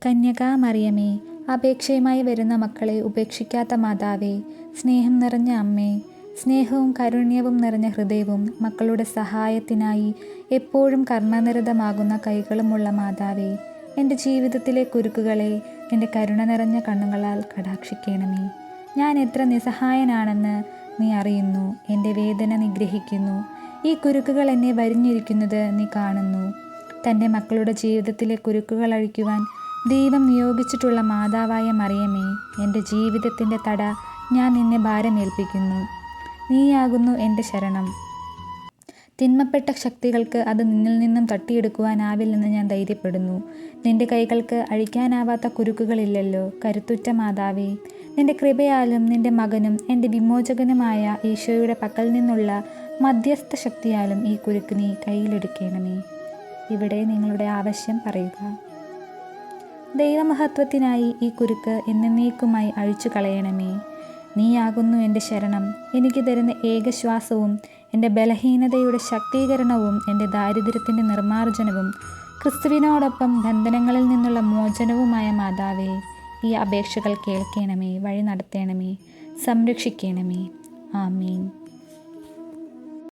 കന്യകാമറിയമേ, അപേക്ഷയുമായി വരുന്ന മക്കളെ ഉപേക്ഷിക്കാത്ത മാതാവേ, സ്നേഹം നിറഞ്ഞ അമ്മേ, സ്നേഹവും കാരുണ്യവും നിറഞ്ഞ ഹൃദയവും മക്കളുടെ സഹായത്തിനായി എപ്പോഴും കർമ്മനിരതമാകുന്ന കൈകളുമുള്ള മാതാവേ, എൻ്റെ ജീവിതത്തിലെ കുരുക്കുകളെ എൻ്റെ കരുണ നിറഞ്ഞ കണ്ണുകളാൽ കടാക്ഷിക്കണമേ. ഞാൻ എത്ര നിസ്സഹായനാണെന്ന് നീ അറിയുന്നു. എൻ്റെ വേദന നീ ഗ്രഹിക്കുന്നു. ഈ കുരുക്കുകൾ എന്നെ വരിഞ്ഞിരിക്കുന്നത് നീ കാണുന്നു. തൻ്റെ മക്കളുടെ ജീവിതത്തിലെ കുരുക്കുകൾ അഴിക്കുവാൻ ദൈവം നിയോഗിച്ചിട്ടുള്ള മാതാവായ മറിയമേ, എൻ്റെ ജീവിതത്തിൻ്റെ തട ഞാൻ നിന്നെ ഭാരമേൽപ്പിക്കുന്നു. നീയാകുന്നു എൻ്റെ ശരണം. തിന്മപ്പെട്ട ശക്തികൾക്ക് അത് നിന്നിൽ നിന്നും തട്ടിയെടുക്കുവാനാവില്ലെന്ന് ഞാൻ ധൈര്യപ്പെടുന്നു. നിന്റെ കൈകൾക്ക് അഴിക്കാനാവാത്ത കുരുക്കുകളില്ലല്ലോ. കരുത്തുറ്റ മാതാവേ, നിന്റെ കൃപയാലും നിന്റെ മകനും എൻ്റെ വിമോചകനുമായ ഈശോയുടെ പക്കൽ നിന്നുള്ള മധ്യസ്ഥ ശക്തിയാലും ഈ കുരുക്ക് നീ കയ്യിലെടുക്കണമേ. ഇവിടെ നിങ്ങളുടെ ആവശ്യം പറയുക. ദൈവമഹത്വത്തിനായി ഈ കുരുക്ക് എന്നേക്കുമായി അഴിച്ചു കളയണമേ. നീയാകുന്നു എൻ്റെ ശരണം. എനിക്ക് തരുന്ന ഏകശ്വാസവും എൻ്റെ ബലഹീനതയുടെ ശക്തീകരണവും എൻ്റെ ദാരിദ്ര്യത്തിൻ്റെ നിർമ്മാർജ്ജനവും ക്രിസ്തുവിനോടൊപ്പം ബന്ധനങ്ങളിൽ നിന്നുള്ള മോചനവുമായ മാതാവേ, ഈ അപേക്ഷകൾ കേൾക്കണമേ, വഴി നടത്തണമേ, സംരക്ഷിക്കണമേ. ആമീൻ.